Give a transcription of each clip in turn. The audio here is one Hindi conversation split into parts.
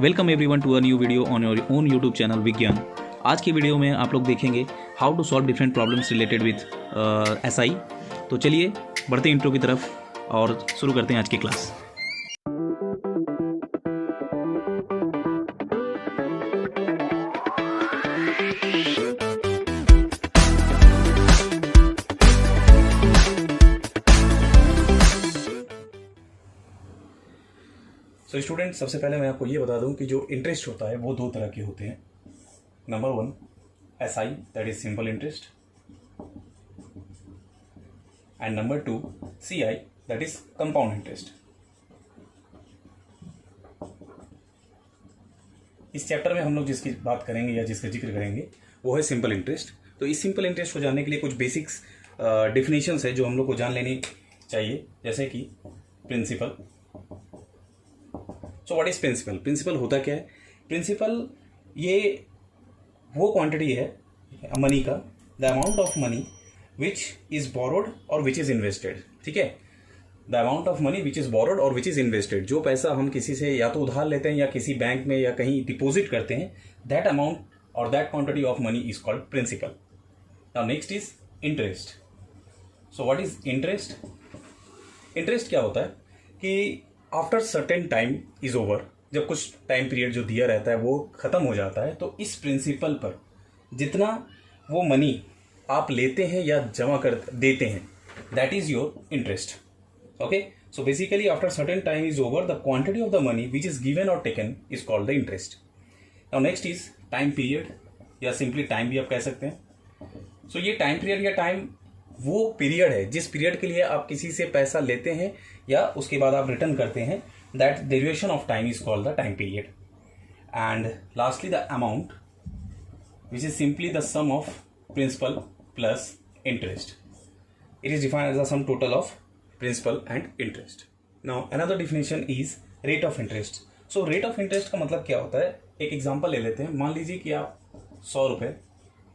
Welcome everyone to a new video on your own YouTube channel Vigyan. आज की वीडियो में आप लोग देखेंगे how to solve different problems related with SI. तो चलिए बढ़ते इंट्रो की तरफ और शुरू करते हैं आज की क्लास। तो स्टूडेंट, सबसे पहले मैं आपको ये बता दूं कि जो इंटरेस्ट होता है वो दो तरह के होते हैं। Number one SI, that is simple interest, and number two CI, that is compound interest. इस चैप्टर में हम लोग जिसकी बात करेंगे या जिसका जिक्र करेंगे वो है सिंपल इंटरेस्ट। तो इस सिंपल इंटरेस्ट को जानने के लिए कुछ बेसिक्स डेफिनेशंस है जो हम लोग को जान लेनी चाहिए, जैसे कि principal. So what is principal? Principal होता क्या है? प्रिंसिपल ये वो क्वांटिटी है मनी का, the amount of money which is borrowed और विच इज इन्वेस्टेड। ठीक है, the amount of money which is borrowed और विच इज इन्वेस्टेड। जो पैसा हम किसी से या तो उधार लेते हैं या किसी बैंक में या कहीं डिपॉजिट करते हैं, दैट अमाउंट और that quantity of money is called principal. Now next is interest. So what is interest? Interest क्या होता है कि after certain time is over, जब कुछ टाइम पीरियड जो दिया रहता है वो खत्म हो जाता है, तो इस प्रिंसिपल पर जितना वो मनी आप लेते हैं या जमा कर देते हैं, that is your interest. Okay, so basically after certain time is over the quantity of the money which is given और taken is called the interest. Now next is time period, या सिंपली टाइम भी आप कह सकते हैं। सो ये टाइम पीरियड या टाइम वो पीरियड है जिस पीरियड के लिए आप किसी से पैसा लेते हैं या उसके बाद आप रिटर्न करते हैं, that duration of time is called the time period. And lastly the amount which is simply the sum of principal plus interest. It is defined as the sum total of principal and interest. Now another definition is rate of interest. So rate of interest का मतलब क्या होता है? एक एग्जाम्पल ले लेते हैं। मान लीजिए कि आप 100 रुपये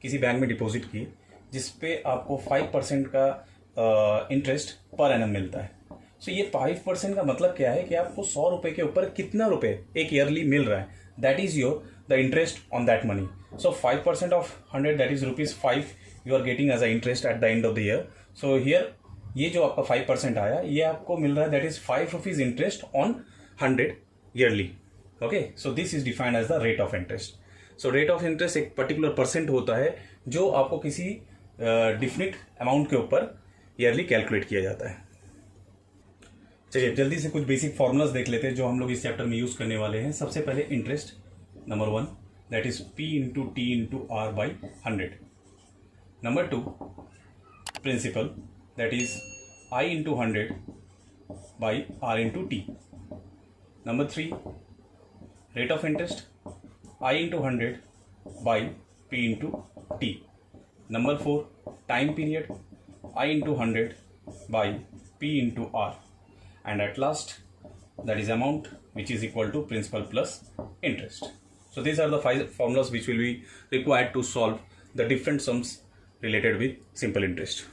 किसी बैंक में डिपॉजिट किए, जिसपे आपको 5% का इंटरेस्ट पर एनम मिलता है। सो ये 5% का मतलब क्या है कि आपको 100 रुपये के ऊपर कितना रुपए एक ईयरली मिल रहा है, that is your the interest on that money. So 5% of 100, that is ₹5 you are getting as a interest at the end of the year. So here ये जो आपका 5% आया, ये आपको मिल रहा है, that is ₹5 interest on 100 yearly. Okay, so this is defined as the rate of interest. So rate of interest एक पर्टिकुलर परसेंट होता है जो आपको किसी डिफिनिट अमाउंट के ऊपर ईयरली कैलकुलेट किया जाता है। चलिए जल्दी से कुछ बेसिक फॉर्मूलाज देख लेते हैं जो हम लोग इस चैप्टर में यूज करने वाले हैं। सबसे पहले interest, number 1 that is P into T into R by 100। Number 2 principal, that is I into 100 by R into T. Number 3 rate of interest, I into 100 by P into T. Number 4 time period, I into 100 by P into R, and at last that is amount which is equal to principal plus interest. So these are the 5 formulas which will be required to solve the different sums related with simple interest.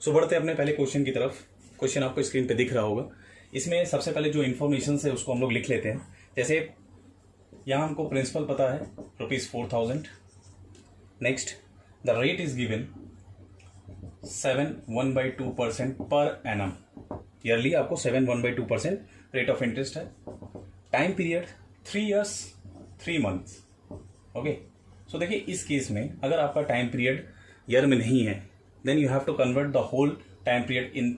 So बढ़ते हैं अपने पहले क्वेश्चन की तरफ। क्वेश्चन आपको स्क्रीन पे दिख रहा होगा। इसमें सबसे पहले जो इन्फॉर्मेशन है उसको हम लोग लिख लेते हैं। जैसे यहाँ हमको प्रिंसिपल पता है ₹4000। Next the rate is given 7.1/2% per annum. Yearly आपको 7.1/2% रेट ऑफ इंटरेस्ट है। Time period 3 years 3 months। Okay, so देखिए इस केस में अगर आपका टाइम पीरियड ईयर में नहीं है, then you have to convert the whole time period in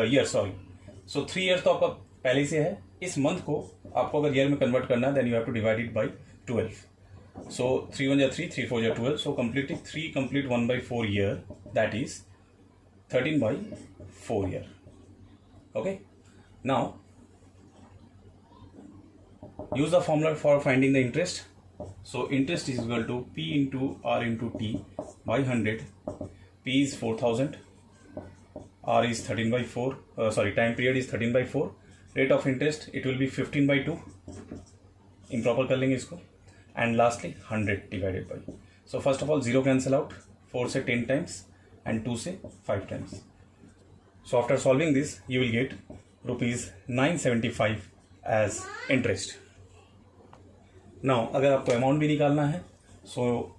year. So 3 years तो आपका पहले से है। इस मंथ को आपको अगर ईयर में कन्वर्ट करना है, then you have to divide it by 12। So 3 1 3, 3 4 12. So completely 3 complete 1/4 year, that is 13/4 year. Okay. Now use the formula for finding the interest. So interest is equal to P into R into T by 100. P is 4000. R is 13/4. Time period is 13/4. Rate of interest it will be 15/2. Improper कर लेंगे इसको। And lastly 100 divided by, so first of all 0 cancel out, 4 से 10 times and 2 से 5 times. So after solving this you will get ₹975 as interest. Now अगर आपको अमाउंट भी निकालना है, so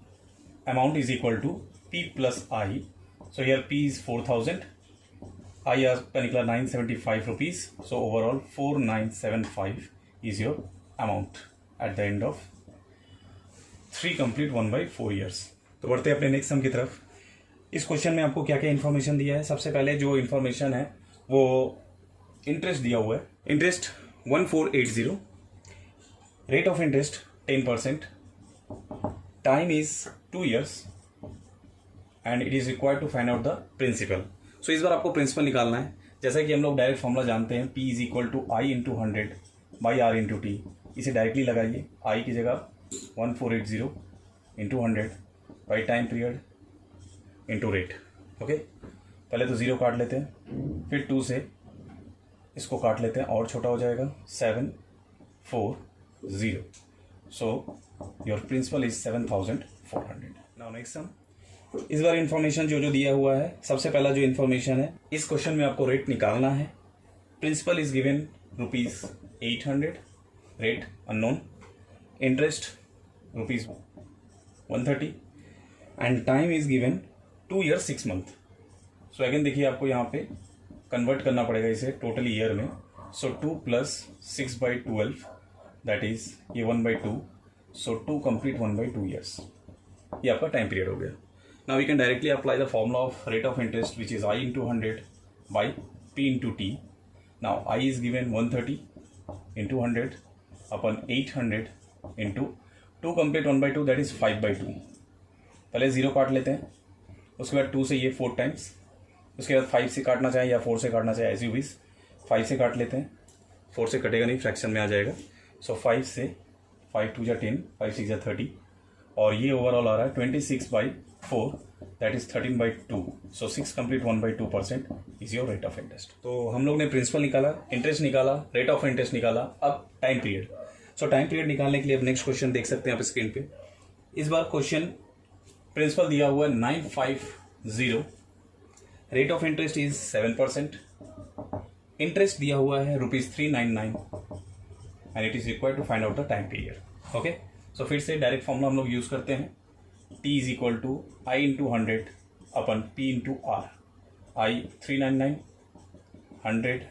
amount is equal to P plus I. So here P is 4000, I आपका निकला 975 rupees. So overall 4975 is your amount at the end of 3 complete 1/4 years. तो बढ़ते हैं अपने नेक्स्ट सम की तरफ। इस क्वेश्चन में आपको क्या क्या इन्फॉर्मेशन दिया है। सबसे पहले जो इन्फॉर्मेशन है वो इंटरेस्ट दिया हुआ है, interest 1480, rate of interest 10%, time is 2 years and it is required to find out the principal. So इस बार आपको प्रिंसिपल निकालना है। जैसा कि हम लोग डायरेक्ट फॉर्मूला जानते हैं, P is equal to I into 100 by R into T. इसे डायरेक्टली लगाइए, आई की जगह 1480 into 100 by time period into rate. Okay, पहले तो 0 काट लेते हैं, फिर 2 से इसको काट लेते हैं और छोटा हो जाएगा 740। So your principal is 7400। Now next sum. इस बार इंफॉर्मेशन जो दिया हुआ है, सबसे पहला जो इंफॉर्मेशन है, इस क्वेश्चन में आपको रेट निकालना है। Principal is given rupees 800, rate unknown, interest rupees 130 and time is given 2 years 6 month। So again देखिए आपको यहाँ पे कन्वर्ट करना पड़ेगा इसे टोटल ईयर में। सो 2 + 6/12 दैट इज ये 1/2। सो 2 कंप्लीट 1/2 years। ये आपका टाइम पीरियड हो गया। Now we can directly apply the formula of rate of interest, which is I into 100 by P into T. Now I is given 130 into 100 upon 800 into 2 complete 1/2 that is 5/2। पहले 0 काट लेते हैं, उसके बाद 2 से ये 4 टाइम्स, उसके बाद 5 से काटना चाहे या 4 से काटना चाहे एज यू विश। 5 से काट लेते हैं, 4 से कटेगा नहीं, फ्रैक्शन में आ जाएगा। सो 5 से 5 2 जा 10, 5 6 जा 30 और ये ओवरऑल आ रहा है 26/4 that is 13/2। So 6 complete 1/2% is your rate of interest. तो हम लोग ने प्रिंसिपल निकाला, इंटरेस्ट निकाला, रेट ऑफ इंटरेस्ट निकाला, अब टाइम पीरियड। सो टाइम पीरियड निकालने के लिए अब नेक्स्ट क्वेश्चन देख सकते हैं आप स्क्रीन पे। इस बार क्वेश्चन प्रिंसिपल दिया हुआ है 950, रेट ऑफ इंटरेस्ट इज 7%, इंटरेस्ट दिया हुआ है ₹399 and it is required to find out the time period. Okay, so फिर से डायरेक्ट फॉर्मूला हम लोग यूज करते हैं। T is equal to I into 100 upon P into R. I 399, 100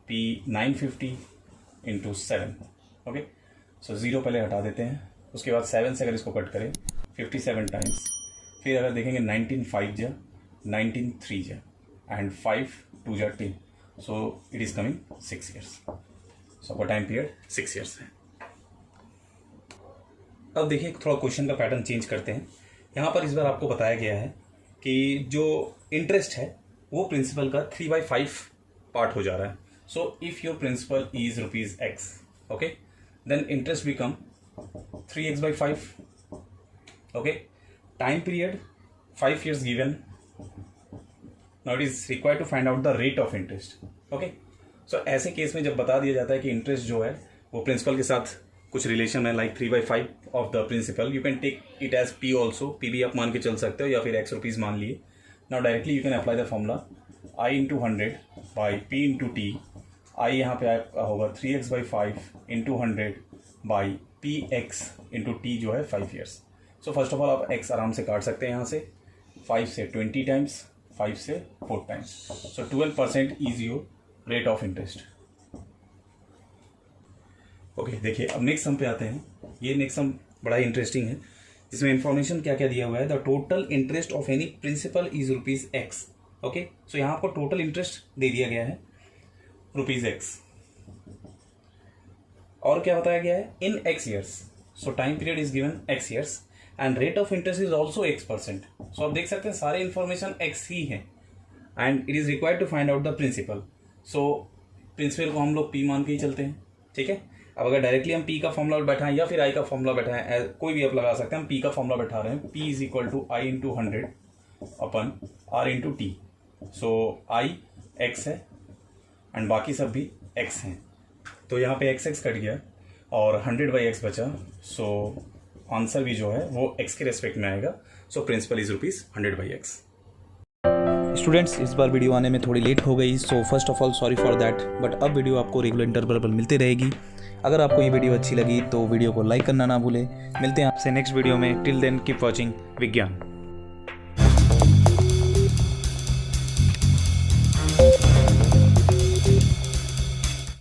P 950 into 7। Okay, so 0 पहले हटा देते हैं, उसके बाद 7 से अगर इसको कट करें 57 टाइम्स, फिर अगर देखेंगे 19 5 जा 19 3 जा एंड 5 2 जा 10। So it is coming 6 years। सो आपका टाइम पीरियड 6 years है। अब देखिए थोड़ा क्वेश्चन का पैटर्न चेंज करते हैं। यहाँ पर इस बार आपको बताया गया है कि जो इंटरेस्ट है वो प्रिंसिपल का 3/5 पार्ट हो जा रहा है। So if your principal is ₹X, okay, then interest become 3x/5। Okay, time period 5 years given. Now it is required to find out the rate of interest. Okay, so ऐसे केस में जब बता दिया जाता है कि इंटरेस्ट जो है वो प्रिंसिपल के साथ कुछ रिलेशन है, like 3/5 of the principal, you can take it as P also. P भी आप मान के चल सकते हो या फिर X रुपीज़ मान लिए। Now directly you can apply the formula I into 100 by P into T. I यहाँ पे आपका होगा 3x/5 into 100 by PX into T जो है 5 years। So first of all आप X आराम से काट सकते हैं यहाँ से, 5 से 20 टाइम्स, 5 से 4 times. So 12% is your rate of interest. Okay, देखिए अब नेक्स्ट सम पे आते हैं। ये नेक्स्ट सम बड़ा इंटरेस्टिंग है, जिसमें इंफॉर्मेशन क्या क्या दिया हुआ है। The total interest of any principal is ₹X। Okay, so यहाँ आपको टोटल इंटरेस्ट दे दिया गया है ₹X और क्या बताया गया है in X years। So time period is given X years and rate of interest is also X%। सो आप देख सकते हैं सारे इंफॉर्मेशन X ही है and it is required to find out the principal. So principal को हम लोग P मान के ही चलते हैं, ठीक है। अब अगर डायरेक्टली हम P का फॉर्मूला बैठाएं या फिर I का फॉर्मूला बैठाएं, कोई भी आप लगा सकते हैं, हम P का फॉर्मूला बैठा रहे हैं। P is equal to I into 100 upon R into T. So I X है एंड बाकी सब भी X हैं, तो यहाँ पे X कट गया और 100/X बचा। सो आंसर भी जो है वो X के रेस्पेक्ट में आएगा। So principal is ₹100/X। Students इस बार वीडियो आने में थोड़ी लेट हो गई, सो first of all sorry for that, but अब वीडियो आपको रेगुलर इंटरवल पर मिलती रहेगी। अगर आपको ये वीडियो अच्छी लगी तो वीडियो को लाइक करना ना भूलें। मिलते हैं आपसे नेक्स्ट वीडियो में। टिल देन कीप वॉचिंग विज्ञान।